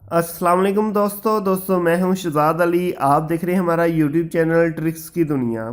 अस्सलाम वालेकुम दोस्तों मैं हूं शहजाद अली। आप देख रहे हैं हमारा यूट्यूब चैनल ट्रिक्स की दुनिया।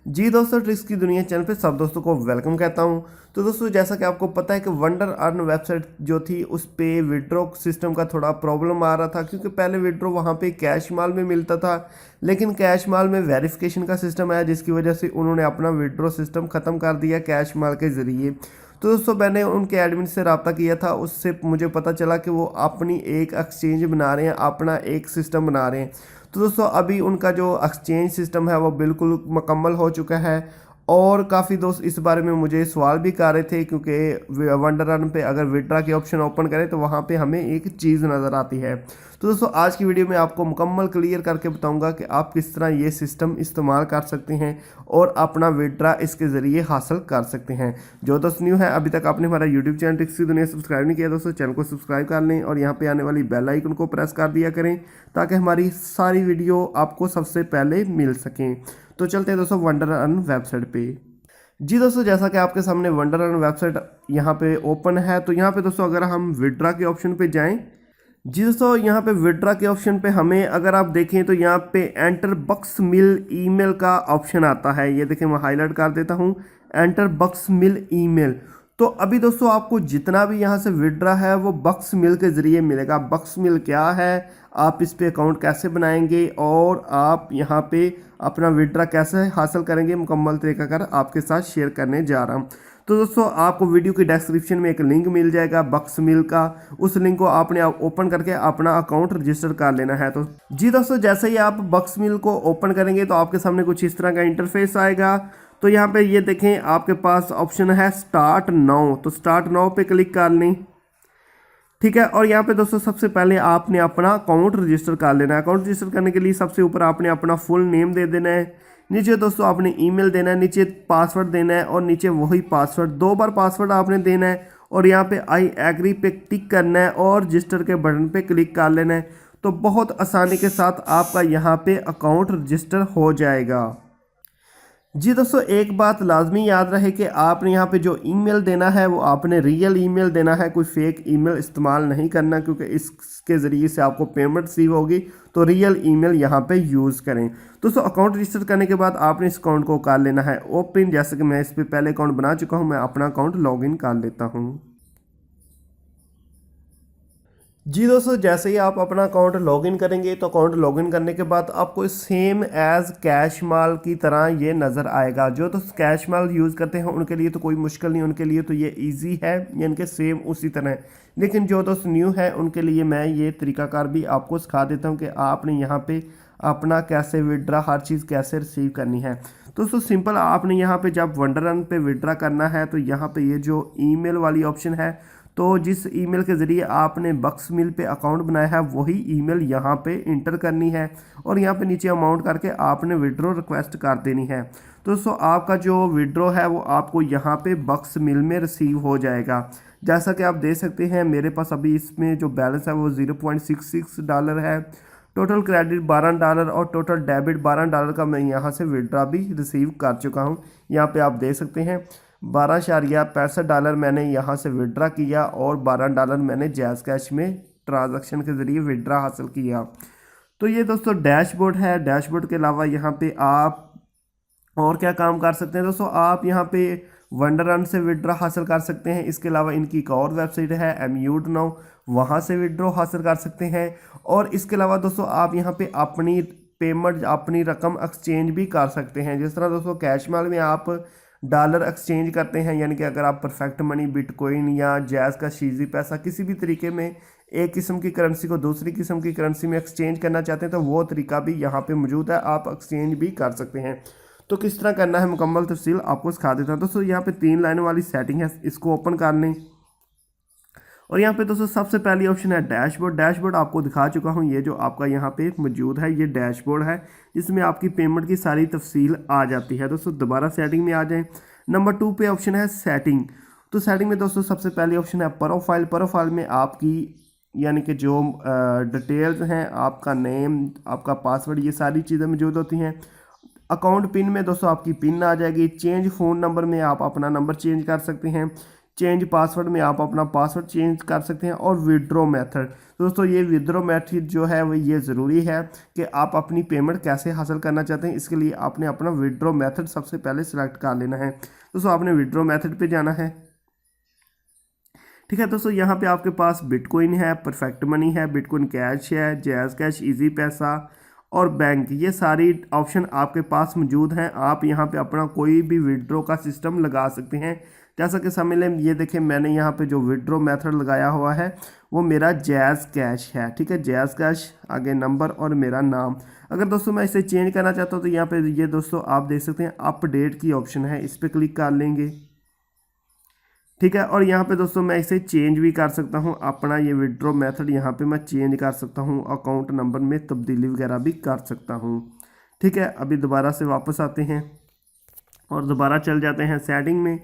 जी दोस्तों, ट्रिक्स की दुनिया चैनल पे सब दोस्तों को वेलकम कहता हूं। तो दोस्तों, जैसा कि आपको पता है कि वंडर अर्न वेबसाइट जो थी उस पे विड्रॉ सिस्टम का थोड़ा प्रॉब्लम आ रहा था, क्योंकि पहले विड्रॉ वहां पे कैश माल में मिलता था, लेकिन कैश माल में वेरिफिकेशन का सिस्टम आया, जिसकी वजह से उन्होंने अपना विड्रॉ सिस्टम ख़त्म कर दिया कैश माल के ज़रिए। तो दोस्तों, मैंने उनके एडमिन से रब्ता किया था, उससे मुझे पता चला कि वो अपनी एक एक्सचेंज बना रहे हैं, अपना एक सिस्टम बना रहे हैं। तो दोस्तों, अभी उनका जो एक्सचेंज सिस्टम है वो बिल्कुल मुकम्मल हो चुका है। और काफ़ी दोस्त इस बारे में मुझे सवाल भी कर रहे थे, क्योंकि वंडर रन पे अगर विड्रा की ऑप्शन ओपन करें तो वहाँ पे हमें एक चीज़ नज़र आती है। तो दोस्तों, आज की वीडियो में आपको मुकम्मल क्लियर करके बताऊंगा कि आप किस तरह ये सिस्टम इस्तेमाल कर सकते हैं और अपना विड्रा इसके ज़रिए हासिल कर सकते हैं। जो दोस्त न्यू है, अभी तक आपने हमारा यूट्यूब चैनल ट्रिक्स की दुनिया सब्सक्राइब नहीं किया, दोस्तों चैनल को सब्सक्राइब कर लें और यहाँ पे आने वाली बेल आइकन को प्रेस कर दिया करें, ताकि हमारी सारी वीडियो आपको सबसे पहले मिल सकें। तो चलते हैं दोस्तों वंडर अर्न वेबसाइट पे। जी दोस्तों, जैसा कि आपके सामने वंडर अर्न वेबसाइट यहाँ पे ओपन है, तो यहाँ पे दोस्तों अगर हम विड्रा के ऑप्शन पे जाएं। जी दोस्तों, यहाँ पे विड्रा के ऑप्शन पे हमें अगर आप देखें तो यहाँ पे एंटर बक्स मिल ईमेल का ऑप्शन आता है। ये देखें, मैं हाईलाइट कर देता हूँ, एंटर बक्स मिल ईमेल। तो अभी दोस्तों, आपको जितना भी यहाँ से विड्रा है वो बक्स मिल के ज़रिए मिलेगा। बक्स मिल क्या है, आप इस पे अकाउंट कैसे बनाएंगे और आप यहाँ पे अपना विड्रा कैसे हासिल करेंगे, मुकम्मल तरीका कर आपके साथ शेयर करने जा रहा हूँ। तो दोस्तों, आपको वीडियो की डिस्क्रिप्शन में एक लिंक मिल जाएगा बक्स मिल का। उस लिंक को आपने ओपन करके अपना अकाउंट रजिस्टर कर लेना है। तो जी दोस्तों, जैसे ही आप बक्स मिल को ओपन करेंगे तो आपके सामने कुछ इस तरह का इंटरफेस आएगा। तो यहाँ पे ये देखें, आपके पास ऑप्शन है स्टार्ट नाउ। तो स्टार्ट नाउ पे क्लिक कर लें, ठीक है। और यहाँ पे दोस्तों, सबसे पहले आपने अपना अकाउंट रजिस्टर कर लेना है। अकाउंट रजिस्टर करने के लिए सबसे ऊपर आपने अपना फुल नेम दे देना है, नीचे दोस्तों आपने ईमेल देना है, नीचे पासवर्ड देना है और नीचे वही पासवर्ड 2 बार पासवर्ड आपने देना है। और यहाँ पे आई एग्री पे टिक करना है और रजिस्टर के बटन पे क्लिक कर लेना है। तो बहुत आसानी के साथ आपका यहाँ पे अकाउंट रजिस्टर हो जाएगा। जी दोस्तों, एक बात लाजमी याद रहे कि आपने यहाँ पे जो ईमेल देना है वो आपने रियल ईमेल देना है, कोई फेक ईमेल इस्तेमाल नहीं करना, क्योंकि इसके ज़रिए से आपको पेमेंट रिसीव होगी। तो रियल ईमेल यहाँ पे यूज़ करें। दोस्तों, अकाउंट रजिस्टर करने के बाद आपने इस अकाउंट को कर लेना है ओपन। जैसे कि मैं इस पर पहले अकाउंट बना चुका हूँ, मैं अपना अकाउंट लॉगिन कर लेता हूँ। जी दोस्तों, जैसे ही आप अपना अकाउंट लॉगिन करेंगे तो अकाउंट लॉगिन करने के बाद आपको सेम एज कैश माल की तरह ये नज़र आएगा। जो तो कैश माल यूज़ करते हैं उनके लिए तो कोई मुश्किल नहीं, उनके लिए तो ये इजी है, यानी कि सेम उसी तरह है। लेकिन जो दोस्त न्यू है उनके लिए मैं ये तरीकाकार भी आपको सिखा देता हूँ कि आपने यहाँ पे अपना कैसे विड्रा, हर चीज़ कैसे रिसीव करनी है। दोस्तों सिंपल, आपने यहाँ पे जब वंडर रन पे विड्रा करना है तो यहाँ पे ये जो ईमेल वाली ऑप्शन है, तो जिस ईमेल के ज़रिए आपने बक्स मिल पे अकाउंट बनाया है वही ईमेल यहाँ पे इंटर करनी है और यहाँ पे नीचे अमाउंट करके आपने विड्रॉ रिक्वेस्ट कर देनी है। तो दोस्तों, आपका जो विड्रॉ है वो आपको यहाँ पे बक्स मिल में रिसीव हो जाएगा। जैसा कि आप देख सकते हैं, मेरे पास अभी इसमें जो बैलेंस है वो $0.66 है। टोटल क्रेडिट $12 और टोटल डेबिट $12 का मैं यहाँ से विड्रा भी रिसीव कर चुका हूँ। यहाँ पे आप देख सकते हैं $12.65 मैंने यहाँ से विड्रा किया और $12 मैंने जैज़ कैश में ट्रांजैक्शन के ज़रिए विड्रा हासिल किया। तो ये दोस्तों डैशबोर्ड है। डैशबोर्ड के अलावा यहाँ पे आप और क्या काम कर सकते हैं दोस्तों, आप यहाँ पे वंडर रन से विड्रॉ हासिल कर सकते हैं। इसके अलावा इनकी एक और वेबसाइट है एम्यूड नाउ, वहाँ से विड्रॉ हासिल कर सकते हैं। और इसके अलावा दोस्तों, आप यहाँ पे अपनी पेमेंट, अपनी रकम एक्सचेंज भी कर सकते हैं। जिस तरह दोस्तों कैश माल में आप डॉलर एक्सचेंज करते हैं, यानी कि अगर आप परफेक्ट मनी, बिटकॉइन या जैज़ का शीजी पैसा किसी भी तरीके में एक किस्म की करेंसी को दूसरी किस्म की करेंसी में एक्सचेंज करना चाहते हैं, तो वो तरीका भी यहाँ पे मौजूद है, आप एक्सचेंज भी कर सकते हैं। तो किस तरह करना है मुकम्मल तफसील आपको सिखा देता हूँ। दोस्तों, यहाँ पे 3 लाइनों वाली सेटिंग है, इसको ओपन कर लें। और यहाँ पे दोस्तों सबसे पहली ऑप्शन है डैशबोर्ड। डैशबोर्ड आपको दिखा चुका हूँ, ये जो आपका यहाँ पे मौजूद है ये डैशबोर्ड है, जिसमें आपकी पेमेंट की सारी तफसील आ जाती है। दोस्तों दोबारा सेटिंग में आ जाएं। नंबर 2 पे ऑप्शन है सेटिंग। तो सेटिंग में दोस्तों सबसे पहली ऑप्शन है प्रोफाइल। प्रोफाइल में आपकी यानी कि जो डिटेल्स हैं, आपका नेम, आपका पासवर्ड, ये सारी चीज़ें मौजूद होती हैं। अकाउंट पिन में दोस्तों आपकी पिन आ जाएगी। चेंज फ़ोन नंबर में आप अपना नंबर चेंज कर सकते हैं। चेंज पासवर्ड में आप अपना पासवर्ड चेंज कर सकते हैं। और विड्रॉ मेथड, तो दोस्तों ये विड्रॉ मेथड जो है वो ये ज़रूरी है कि आप अपनी पेमेंट कैसे हासिल करना चाहते हैं, इसके लिए आपने अपना विड्रॉ मेथड सबसे पहले सिलेक्ट कर लेना है। दोस्तों आपने विड्रॉ मेथड पे जाना है। ठीक है दोस्तों, यहाँ पे आपके पास बिटकॉइन है, परफेक्ट मनी है, बिटकॉइन कैश है, जैज़ कैश, इजी पैसा और बैंक, ये सारी ऑप्शन आपके पास मौजूद हैं। आप यहाँ पे अपना कोई भी विड्रॉ का सिस्टम लगा सकते हैं। जैसा कि समझ लें, ये देखें मैंने यहाँ पे जो विड्रॉ मेथड लगाया हुआ है वो मेरा जैज़ कैश है। ठीक है, जैज़ कैश, आगे नंबर और मेरा नाम। अगर दोस्तों मैं इसे चेंज करना चाहता हूँ तो यहाँ पे ये दोस्तों आप देख सकते हैं अपडेट की ऑप्शन है, इस पर क्लिक कर लेंगे। ठीक है, और यहाँ पे दोस्तों मैं इसे चेंज भी कर सकता हूँ, अपना ये विड्रॉ मेथड यहाँ पे मैं चेंज कर सकता हूँ, अकाउंट नंबर में तब्दीली वगैरह भी कर सकता हूँ। ठीक है, अभी दोबारा से वापस आते हैं और दोबारा चल जाते हैं सेटिंग में।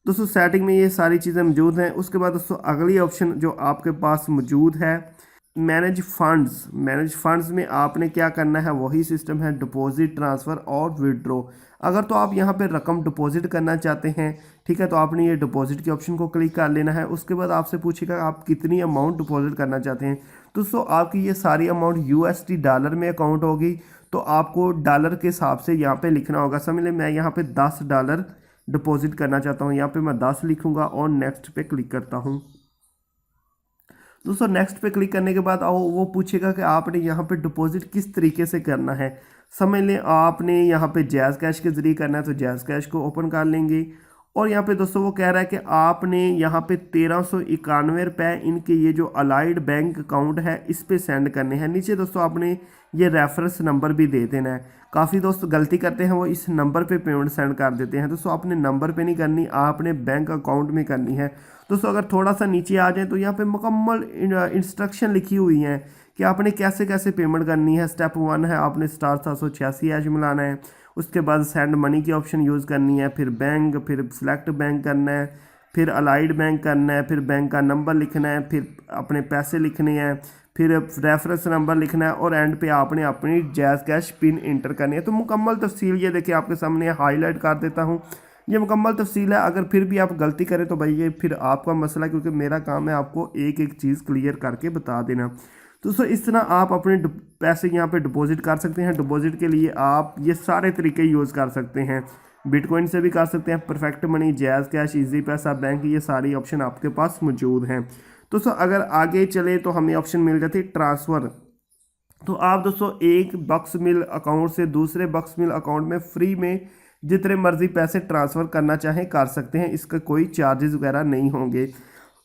दोस्तों सेटिंग में ये सारी चीज़ें मौजूद हैं। उसके बाद दोस्तों अगली ऑप्शन जो आपके पास मौजूद है मैनेज फंड्स। मैनेज फंड्स में आपने क्या करना है, वही सिस्टम है डिपॉजिट, ट्रांसफ़र और विड्रॉ। अगर तो आप यहाँ पे रकम डिपॉजिट करना चाहते हैं, ठीक है, तो आपने ये डिपॉजिट के ऑप्शन को क्लिक कर लेना है। उसके बाद आपसे पूछेगा आप कितनी अमाउंट डिपॉजिट करना चाहते हैं। दोस्तों आपकी ये सारी अमाउंट USD डॉलर में अकाउंट होगी, तो आपको डॉलर के हिसाब से यहाँ पे लिखना होगा। समझ लें मैं यहाँ पे $10 डिपॉजिट करना चाहता हूँ, यहाँ पे मैं 10 लिखूँगा और नेक्स्ट पे क्लिक करता हूँ। दोस्तों नेक्स्ट पे क्लिक करने के बाद वो पूछेगा कि आपने यहाँ पे डिपॉजिट किस तरीके से करना है। समझ लें आपने यहाँ पे जैज़ कैश के ज़रिए करना है, तो जैज़ कैश को ओपन कर लेंगे। और यहाँ पे दोस्तों वो कह रहा है कि आपने यहाँ पे 1391 रुपये इनके ये जो अलाइड बैंक अकाउंट है इस पे सेंड करने हैं। नीचे दोस्तों आपने ये रेफरेंस नंबर भी दे देना है। काफ़ी दोस्त गलती करते हैं, वो इस नंबर पे पेमेंट सेंड कर देते हैं। दोस्तों आपने नंबर पे नहीं करनी, आपने बैंक अकाउंट में करनी है। दोस्तों अगर थोड़ा सा नीचे आ जाए तो यहाँ पे मुकम्मल इंस्ट्रक्शन लिखी हुई हैं कि आपने कैसे कैसे पेमेंट करनी है। स्टेप 1 है आपने *786# मिलाना है। उसके बाद सेंड मनी की ऑप्शन यूज़ करनी है, फिर बैंक, फिर सिलेक्ट बैंक करना है, फिर अलाइड बैंक करना है, फिर बैंक का नंबर लिखना है, फिर अपने पैसे लिखने हैं, फिर रेफरेंस नंबर लिखना है और एंड पे आपने अपनी जैज़ कैश पिन इंटर करनी है। तो मुकम्मल तफसील ये देखिए आपके सामने हाईलाइट कर देता हूँ, ये मुकम्मल तफसील है। अगर फिर भी आप गलती करें तो भाई ये फिर आपका मसला है, क्योंकि मेरा काम है आपको एक एक चीज़ क्लियर करके बता देना। दोस्तों इस तरह आप अपने पैसे यहाँ पे डिपॉजिट कर सकते हैं। डिपॉजिट के लिए आप ये सारे तरीके यूज़ कर सकते हैं, बिटकॉइन से भी कर सकते हैं, perfect money, jazz cash, easy पैसा, बैंक, ये सारी ऑप्शन आपके पास मौजूद हैं। दोस्तों अगर आगे चले तो हमें ऑप्शन मिल जाती है ट्रांसफ़र। तो आप दोस्तों एक बक्स मिल अकाउंट से दूसरे बक्स मिल अकाउंट में फ्री में जितने मर्जी पैसे ट्रांसफ़र करना चाहें कर सकते हैं, इसका कोई चार्जेस वगैरह नहीं होंगे।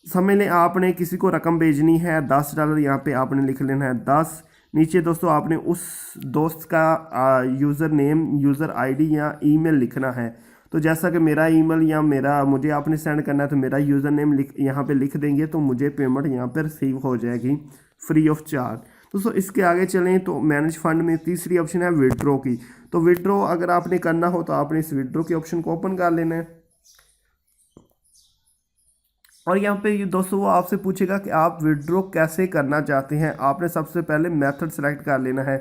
समझ लें आपने किसी को रकम भेजनी है $10, यहाँ पे आपने लिख लेना है 10। नीचे दोस्तों आपने उस दोस्त का यूज़र नेम, यूज़र आईडी या ईमेल लिखना है। तो जैसा कि मेरा ईमेल या मुझे आपने सेंड करना है, तो मेरा यूज़र नेम यहाँ पे लिख देंगे तो मुझे पेमेंट यहाँ पे रिसीव हो जाएगी फ्री ऑफ चार्ज। दोस्तों इसके आगे चलें तो मैनेज फंड में तीसरी ऑप्शन है विड्रॉ की। तो विड्रॉ अगर आपने करना हो तो आपने इस विड्रॉ के ऑप्शन को ओपन कर लेना है। और यहाँ पे दोस्तों वो आपसे पूछेगा कि आप विड्रॉ कैसे करना चाहते हैं। आपने सबसे पहले मेथड सेलेक्ट कर लेना है।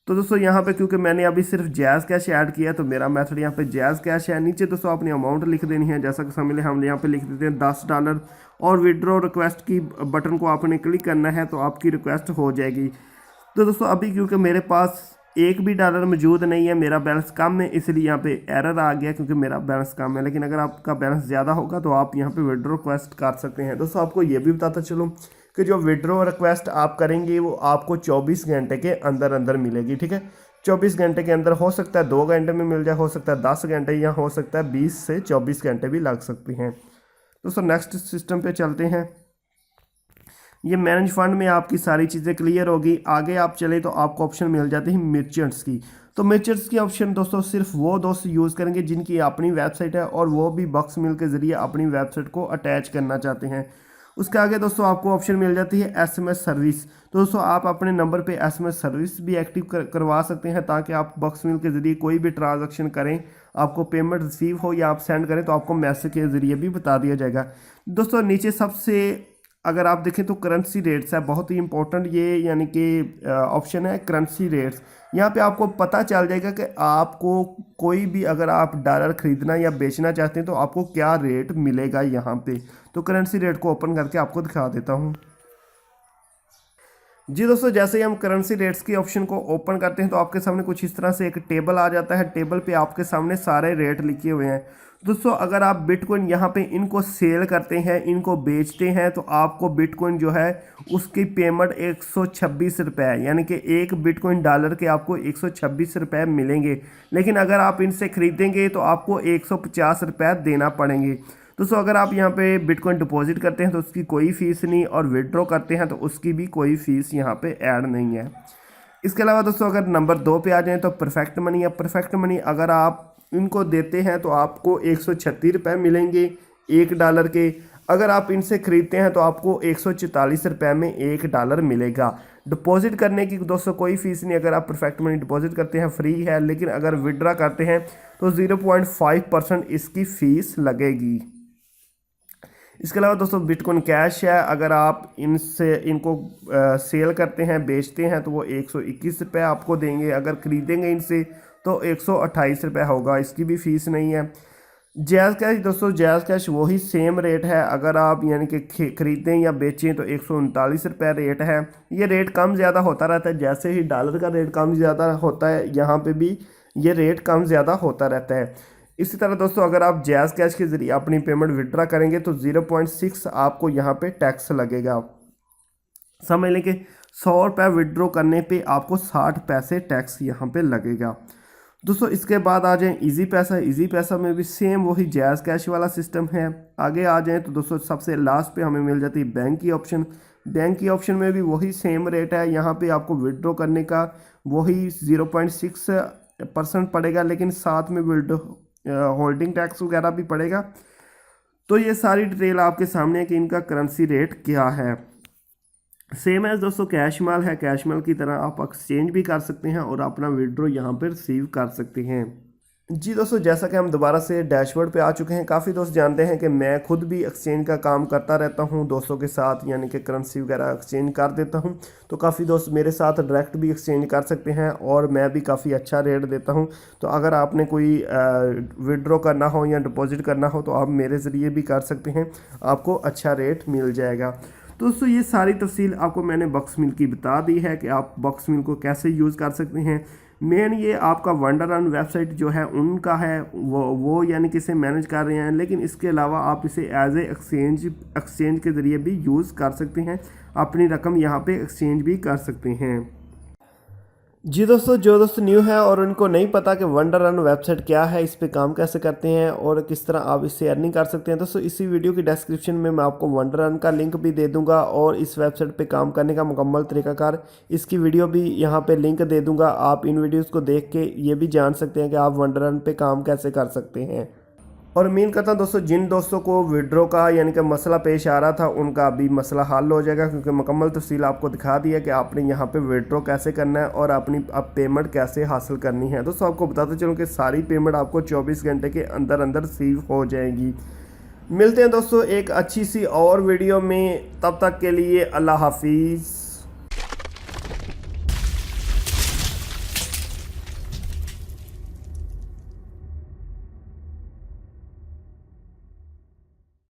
तो दोस्तों यहाँ पे क्योंकि मैंने अभी सिर्फ जैज़ कैश ऐड किया तो मेरा मेथड यहाँ पे जैज़ कैश है। नीचे दोस्तों अपनी अमाउंट लिख देनी है, जैसा कि समझ लें हम यहाँ पे लिख देते हैं $10 और विड्रॉ रिक्वेस्ट की बटन को आपने क्लिक करना है तो आपकी रिक्वेस्ट हो जाएगी। तो दोस्तों अभी क्योंकि मेरे पास एक भी डॉलर मौजूद नहीं है, मेरा बैलेंस कम है, इसलिए यहाँ पे एरर आ गया क्योंकि मेरा बैलेंस कम है। लेकिन अगर आपका बैलेंस ज़्यादा होगा तो आप यहाँ पे विड्रॉ रिक्वेस्ट कर सकते हैं। दोस्तों आपको ये भी बताता चलूँ कि जो विड्रॉ रिक्वेस्ट आप करेंगे वो आपको 24 घंटे के अंदर अंदर मिलेगी। ठीक है, 24 घंटे के अंदर, हो सकता है 2 घंटे में मिल जाए, हो सकता है 10 घंटे, या हो सकता है 20 से 24 घंटे भी लग सकते हैं। दोस्तों नेक्स्ट सिस्टम पे चलते हैं। ये मैनेज फंड में आपकी सारी चीज़ें क्लियर होगी। आगे आप चले तो आपको ऑप्शन मिल जाती है मर्चेंट्स की। तो मर्चेंट्स की ऑप्शन दोस्तों सिर्फ वो दोस्त यूज़ करेंगे जिनकी अपनी वेबसाइट है और वो भी बक्स मिल के ज़रिए अपनी वेबसाइट को अटैच करना चाहते हैं। उसके आगे दोस्तों आपको ऑप्शन मिल जाती है SMS सर्विस। तो दोस्तों आप अपने नंबर पे SMS सर्विस भी एक्टिव करवा सकते हैं ताकि आप बक्स मिल के ज़रिए कोई भी ट्रांजैक्शन करें, आपको पेमेंट रिसीव हो या आप सेंड करें तो आपको मैसेज के ज़रिए भी बता दिया जाएगा। दोस्तों नीचे सबसे अगर आप देखें तो करेंसी रेट्स है बहुत ही इंपॉर्टेंट, ये यानी कि ऑप्शन है करेंसी रेट्स। यहाँ पे आपको पता चल जाएगा कि आपको कोई भी अगर आप डॉलर ख़रीदना या बेचना चाहते हैं तो आपको क्या रेट मिलेगा यहाँ पे। तो करेंसी रेट को ओपन करके आपको दिखा देता हूँ। जी दोस्तों, जैसे ही हम करेंसी रेट्स की ऑप्शन को ओपन करते हैं तो आपके सामने कुछ इस तरह से एक टेबल आ जाता है। टेबल पे आपके सामने सारे रेट लिखे हुए हैं। दोस्तों, अगर आप बिटकॉइन यहाँ पे इनको सेल करते हैं, इनको बेचते हैं, तो आपको बिटकॉइन जो है उसकी पेमेंट 126 रुपये है, यानी कि एक बिटकॉइन डॉलर के आपको 126 रुपये मिलेंगे। लेकिन अगर आप इनसे ख़रीदेंगे तो आपको 150 रुपये देना पड़ेंगे। दोस्तों, अगर आप यहाँ पे बिटकॉइन डिपॉजिट करते हैं तो उसकी कोई फ़ीस नहीं, और विड्रॉ करते हैं तो उसकी भी कोई फ़ीस यहाँ पे ऐड नहीं है। इसके अलावा दोस्तों, अगर नंबर 2 पे आ जाएं तो परफेक्ट मनी है। परफेक्ट मनी अगर आप इनको देते हैं तो आपको 136 रुपये मिलेंगे एक डॉलर के। अगर आप इनसे ख़रीदते हैं तो आपको 144 रुपये में एक डॉलर मिलेगा। डिपॉजिट करने की दोस्तों कोई फ़ीस नहीं। अगर आप परफेक्ट मनी डिपॉजिट करते हैं फ्री है, लेकिन अगर विड्रा करते हैं तो 0.5% इसकी फ़ीस लगेगी। इसके अलावा दोस्तों, बिटकॉइन कैश है। अगर आप इनको सेल करते हैं, बेचते हैं, तो वो 121 रुपये आपको देंगे। अगर ख़रीदेंगे इनसे तो 128 रुपये होगा, इसकी भी फ़ीस नहीं है। जायज़ कैश दोस्तों, जायज़ कैश वही सेम रेट है। अगर आप यानी कि ख़रीदें या बेचें तो 139 रुपये रेट है। ये रेट कम ज़्यादा होता रहता है, जैसे ही डॉलर का रेट कम ज़्यादा होता है यहाँ पे भी ये रेट कम ज़्यादा होता रहता है। इसी तरह दोस्तों, अगर आप जायज़ कैश के ज़रिए अपनी पेमेंट विड्रा करेंगे तो 0.6 आपको यहाँ पे टैक्स लगेगा। समझ लें कि 100 रुपये विड्रॉ करने पे आपको 60 पैसे टैक्स यहाँ पे लगेगा। दोस्तों, इसके बाद आ जाएं इजी पैसा। इजी पैसा में भी सेम वही जायज़ कैश वाला सिस्टम है। आगे आ जाएं तो दोस्तों, सबसे लास्ट पे हमें मिल जाती है बैंक की ऑप्शन। बैंक की ऑप्शन में भी वही सेम रेट है। यहाँ पे आपको विड्रॉ करने का वही 0.6% पड़ेगा, लेकिन साथ में होल्डिंग टैक्स वगैरह भी पड़ेगा। तो ये सारी डिटेल आपके सामने है कि इनका करेंसी रेट क्या है। सेम एज दोस्तों कैश माल है। कैश माल की तरह आप एक्सचेंज भी कर सकते हैं और अपना विड्रॉ यहाँ पर रिसीव कर सकते हैं। जी दोस्तों, जैसा कि हम दोबारा से डैशबोर्ड पे आ चुके हैं। काफ़ी दोस्त जानते हैं कि मैं खुद भी एक्सचेंज का काम करता रहता हूं दोस्तों के साथ, यानी कि करेंसी वगैरह एक्सचेंज कर देता हूं। तो काफ़ी दोस्त मेरे साथ डायरेक्ट भी एक्सचेंज कर सकते हैं और मैं भी काफ़ी अच्छा रेट देता हूं। तो अगर आपने कोई विड्रॉ करना हो या डिपॉजिट करना हो तो आप मेरे ज़रिए भी कर सकते हैं, आपको अच्छा रेट मिल जाएगा। दोस्तों, ये सारी तफसील आपको मैंने बॉक्स मिल की बता दी है कि आप बॉक्स मिल को कैसे यूज़ कर सकते हैं। मेन ये आपका वंडर अन वेबसाइट जो है उनका है, वो यानी कि इसे मैनेज कर रहे हैं, लेकिन इसके अलावा आप इसे एज ए एक्सचेंज के ज़रिए भी यूज़ कर सकते हैं। अपनी रकम यहाँ पे एक्सचेंज भी कर सकते हैं। जी दोस्तों, जो दोस्त न्यू है और उनको नहीं पता कि वंडर रन वेबसाइट क्या है, इस पे काम कैसे करते हैं और किस तरह आप इससे अर्निंग कर सकते हैं, दोस्तों इसी वीडियो की डिस्क्रिप्शन में मैं आपको वंडर रन का लिंक भी दे दूंगा और इस वेबसाइट पे काम करने का मुकम्मल तरीकाकार इसकी वीडियो भी यहाँ पे लिंक दे दूंगा। आप इन वीडियोज़ को देख के ये भी जान सकते हैं कि आप वंडर रन पे काम कैसे कर सकते हैं। और उम्मीद करता हूँ दोस्तों, जिन दोस्तों को विड्रॉ का यानी कि मसला पेश आ रहा था उनका अभी मसला हल हो जाएगा, क्योंकि मुकम्मल तफसील आपको दिखा दी है कि आपने यहाँ पे विड्रॉ कैसे करना है और अपनी अब पेमेंट कैसे हासिल करनी है। दोस्तों, आपको बताते चलूँ कि सारी पेमेंट आपको 24 घंटे के अंदर अंदर रिसीव हो जाएगी। मिलते हैं दोस्तों एक अच्छी सी और वीडियो में, तब तक के लिए अल्लाह हाफिज़।